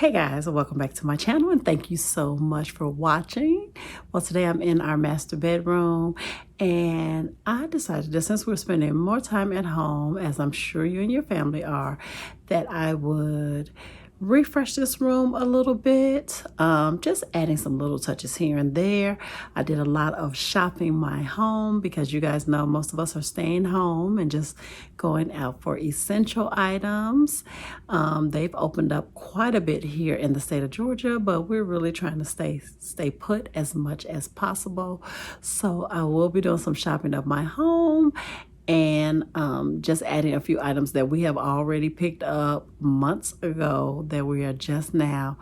Hey guys, welcome back to my channel and thank you so much for watching. Well, today I'm in our master bedroom and I decided that since we're spending more time at home, as I'm sure you and your family are, that I would refresh this room a little bit, just adding some little touches here and there. I did a lot of shopping my home because you guys know most of us are staying home and just going out for essential items. They've opened up quite a bit here in the state of Georgia, but we're really trying to stay put as much as possible. So I will be doing some shopping of my home and just adding a few items that we have already picked up months ago that we are just now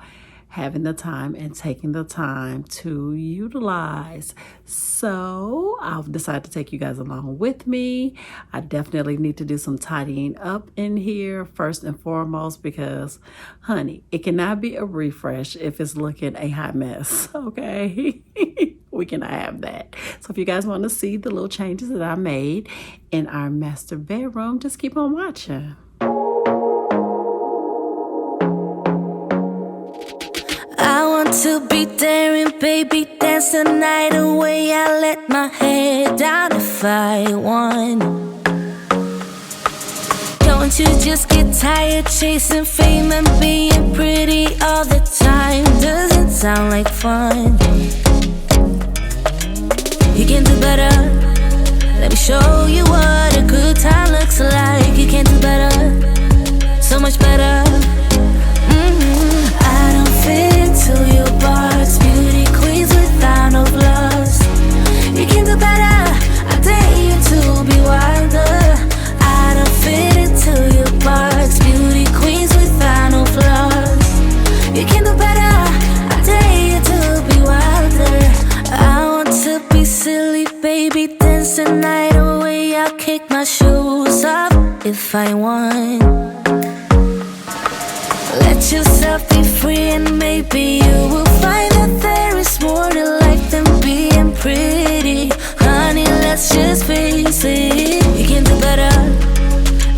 having the time and taking the time to utilize. So I've decided to take you guys along with me. I definitely need to do some tidying up in here first and foremost because, honey, it cannot be a refresh if it's looking a hot mess, okay? We cannot have that. So if you guys want to see the little changes that I made in our master bedroom, just keep on watching. I want to be daring, baby, dance the night away. I let my head down if I want. Don't you just get tired chasing fame and being pretty all the time? Doesn't sound like fun. You can do better. Let me show you what a good time looks like. You can do better, so much better. I don't fit into your box. Beauty queens without no flaws. You can do better. I dare you to be wilder. I don't fit into your box. Beauty queens without no flaws. You can do better. I dare you to be wilder. I want to be silly, baby, dance the night away. I'll kick my shoes off if I want. Let yourself be free and maybe you will find that there is more to life than being pretty. Honey, let's just face it. You can do better.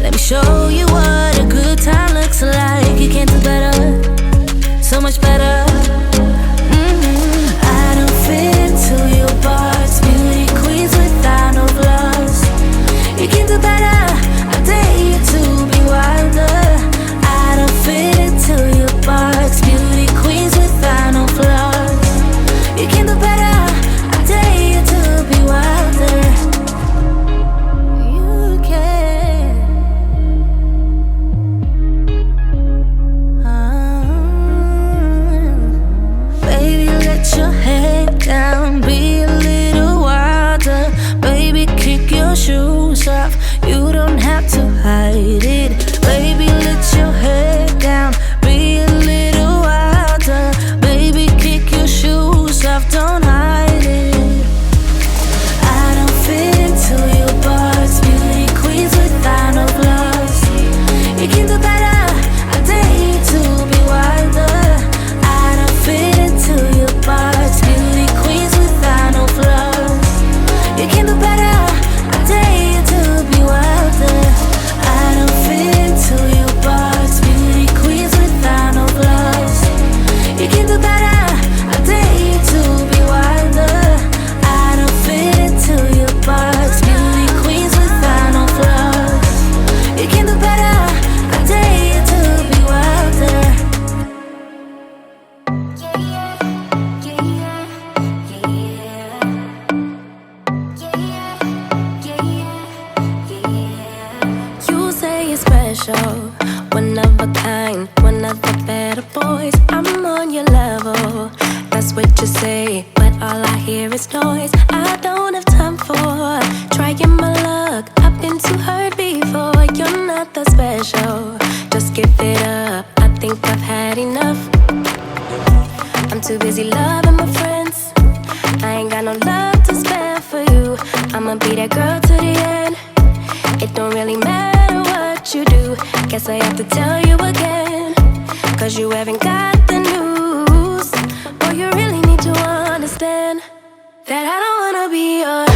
Let me show you what a good time looks like. You can do better, so much better. I don't fit into your box. Beauty queens without no flaws. You can do better. I dare you to be wilder. I don't fit into your box. Beauty queens without no flaws. You can do better. I dare you to be wilder. You can. Baby, let your head down. Be a little wilder. Baby, kick your shoes off. You don't have to hide it. Baby, let your head down. Be a little wilder. Baby, kick your shoes off. Don't hide it. I don't fit into your box. Beauty queens without no flaws. You can do better. I dare you to be wilder. I don't fit into your box. Beauty queens without no flaws. You can do better. I dare you to be wilder. I don't fit into your box. Beauty queens without no flaws. You can do better. I dare you to be wilder. I don't fit into your box. Beauty queens without no flaws. You can do better. I dare you to be wilder. Yeah, yeah, yeah, yeah, yeah, yeah, yeah. You say it's special, one of a kind, one of the better boys. I'm on your level, that's what you say, but all I hear is noise. I don't have time for trying my luck. I've been too hurt before. You're not that special, just give it up. I think I've had enough. I'm too busy loving my friends. I ain't got no love to spare for you. I'ma be that girl to the end. It don't really matter what you do. Guess I have to tell you again, 'cause you haven't got the news. Boy, you really need to understand that I don't wanna be your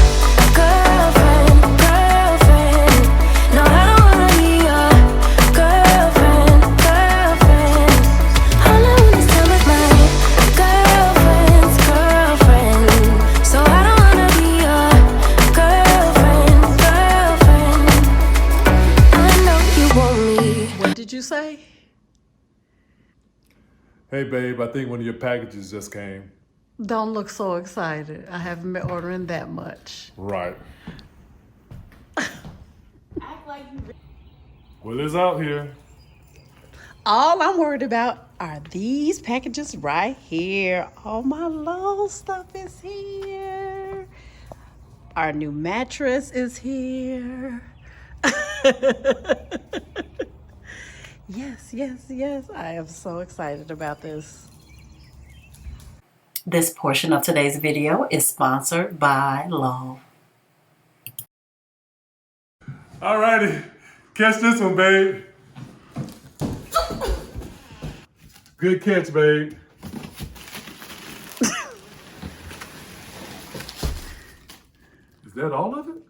girlfriend, girlfriend. No, I don't wanna be your girlfriend, girlfriend. All I Hey, babe, I think one of your packages just came. Don't look so excited. I haven't been ordering that much. Right. Well, it's out here. All I'm worried about are these packages right here. All my low stuff is here. Our new mattress is here. Yes, yes, yes. I am so excited about this. This portion of today's video is sponsored by Love. Alrighty. Catch this one, babe. Good catch, babe. Is that all of it?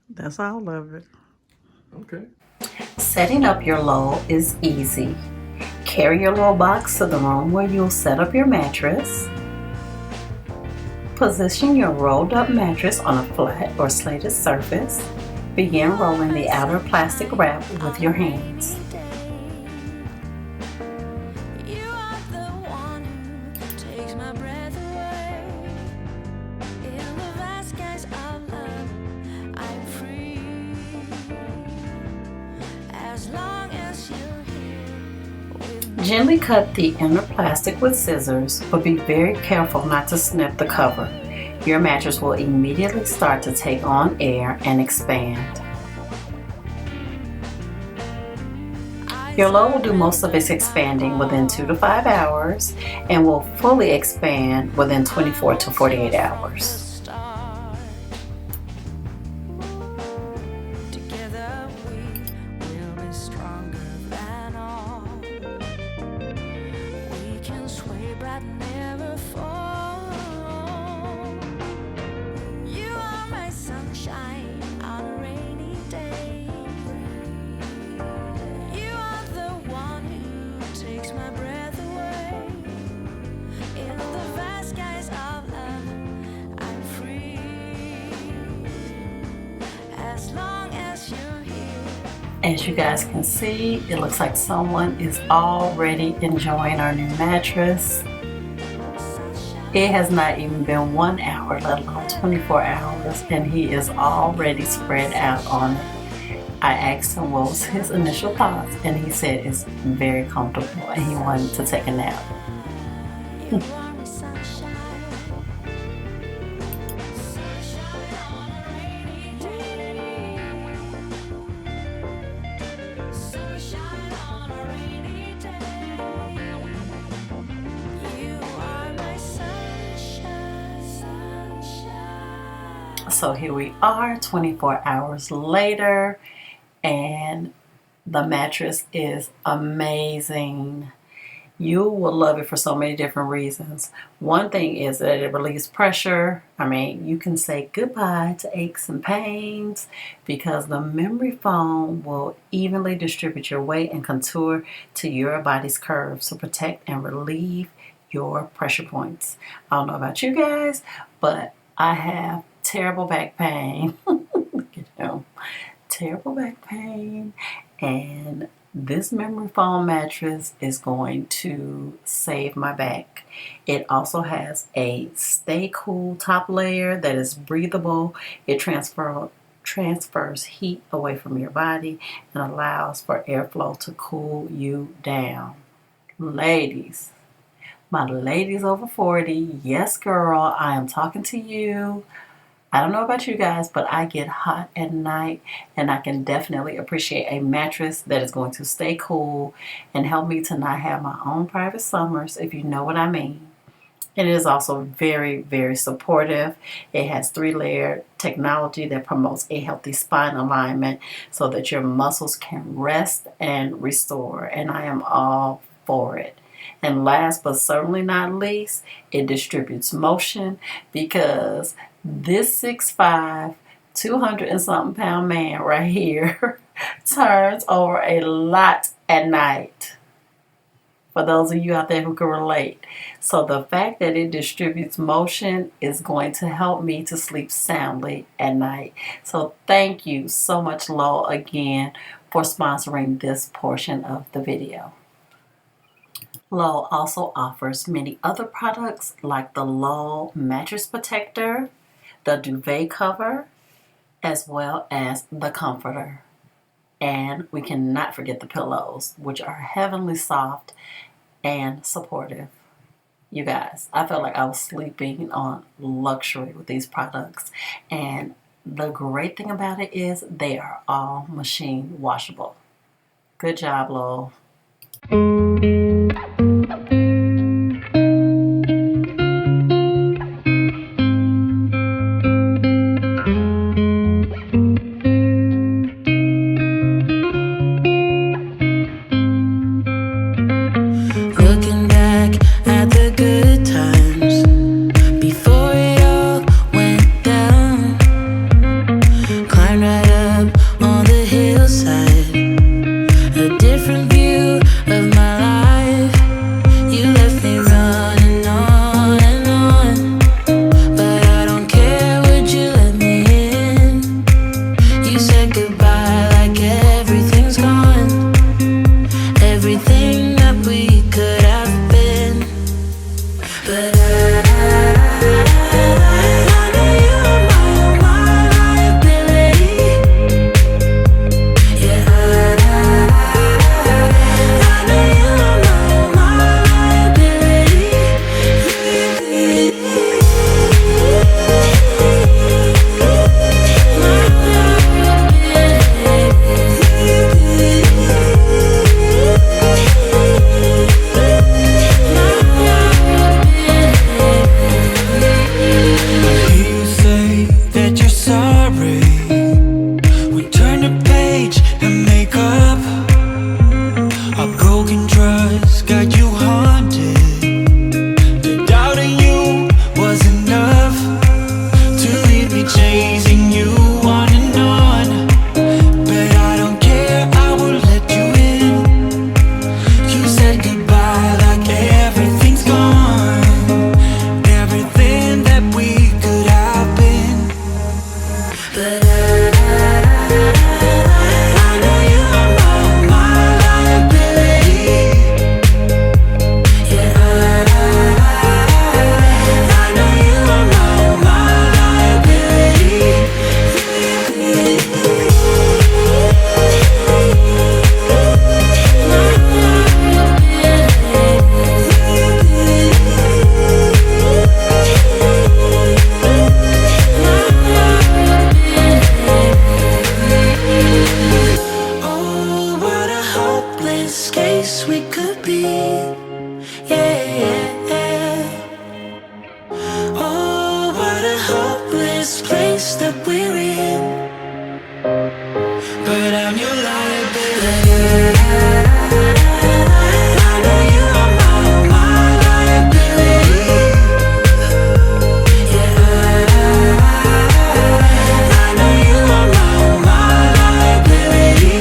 That's all of it. Okay. Setting up your lull is easy. Carry your lull box to the room where you'll set up your mattress. Position your rolled up mattress on a flat or slated surface. Begin rolling the outer plastic wrap with your hands. Gently cut the inner plastic with scissors, but be very careful not to snip the cover. Your mattress will immediately start to take on air and expand. Your lull will do most of its expanding within 2 to 5 hours and will fully expand within 24 to 48 hours. As you guys can see, it looks like someone is already enjoying our new mattress. It has not even been 1 hour, let alone 24 hours, and he is already spread out on it. I asked him what was his initial thoughts, and he said it's very comfortable and he wanted to take a nap. So here we are 24 hours later, and the mattress is amazing. You will love it for so many different reasons. One thing is that it relieves pressure. I mean, you can say goodbye to aches and pains because the memory foam will evenly distribute your weight and contour to your body's curves to protect and relieve your pressure points. I don't know about you guys, but I have terrible back pain. Terrible back pain, and this memory foam mattress is going to save my back. It also has a stay cool top layer that is breathable. It transfers heat away from your body and allows for airflow to cool you down. Ladies, my ladies over 40, yes girl, I am talking to you. I don't know about you guys, but I get hot at night, and I can definitely appreciate a mattress that is going to stay cool and help me to not have my own private summers, if you know what I mean. And it is also very, very supportive. It has 3-layer technology that promotes a healthy spine alignment so that your muscles can rest and restore, and I am all for it. And last but certainly not least, it distributes motion because this 6'5", 200 and something pound man right here turns over a lot at night. For those of you out there who can relate. So the fact that it distributes motion is going to help me to sleep soundly at night. So thank you so much, Lo, again, for sponsoring this portion of the video. Lull also offers many other products like the Lull mattress protector, the duvet cover, as well as the comforter. And we cannot forget the pillows, which are heavenly soft and supportive. You guys, I felt like I was sleeping on luxury with these products. And the great thing about it is they are all machine washable. Good job, Lull. Looking back at the good times before it all went down. Climbed right up on the hillside, a different view of my life. You left me running on and on, but I don't care, would you let me in? You said goodbye like everything's gone, everything that we could have been. But I know you are my liability. Yeah, I know you are my liability. You say that you're sorry. We turn the page and make up. A broken trust got you haunted. The doubt in you was enough to leave me chasing you on and on. But I don't care, I will let you in. You said goodbye like everything's gone, everything that we could have been. But I know you are my liability. Yeah, I know you are my liability. Oh, what a hopeless case we could be. Yeah. Oh, what a hopeless place that we're in. But I'm your liability. I know you are my liability. Yeah, I know you are my liability.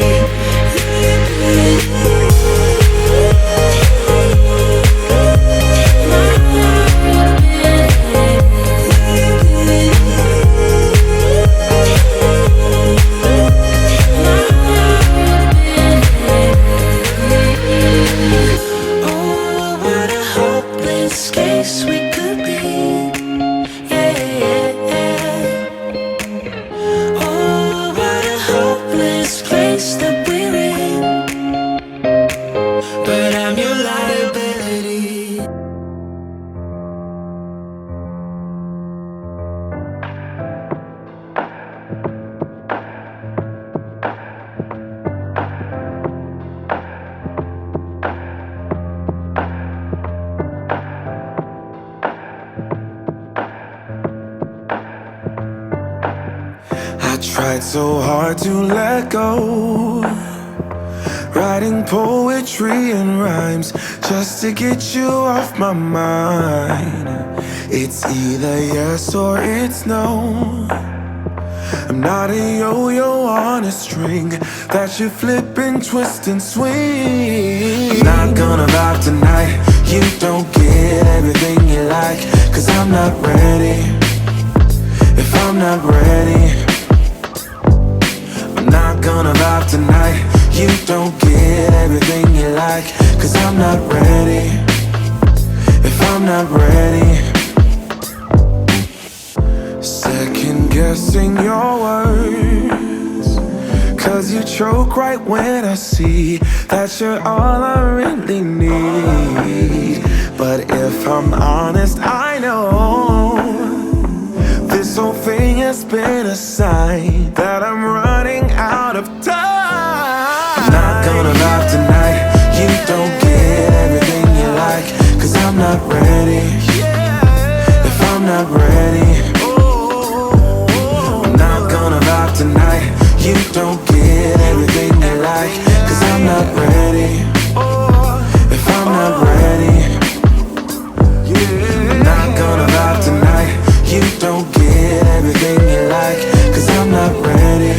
Oh, what a hopeless case we could be. Yeah. Oh, what a hopeless place that we're in. But I'm your liability. I tried so hard to let go, writing poetry and rhymes just to get you off my mind. It's either yes or it's no. I'm not a yo-yo on a string that you flip and twist and swing. I'm not gonna vibe tonight, you don't get everything you like, 'cause I'm not ready. If I'm not ready, I'm not gonna vibe tonight, you don't get everything you like, 'cause I'm not ready. guessing your words, 'cause you choke right when I see that you're all I really need. But if I'm honest, I know this whole thing has been a sign that I'm running out of time. I'm not gonna lie tonight, you don't get everything you like, 'cause I'm not ready. If I'm not ready, I'm not gonna lie tonight, you don't get everything you like, 'cause I'm not ready. If I'm not ready, I'm not gonna lie tonight, you don't get everything you like, 'cause I'm not ready.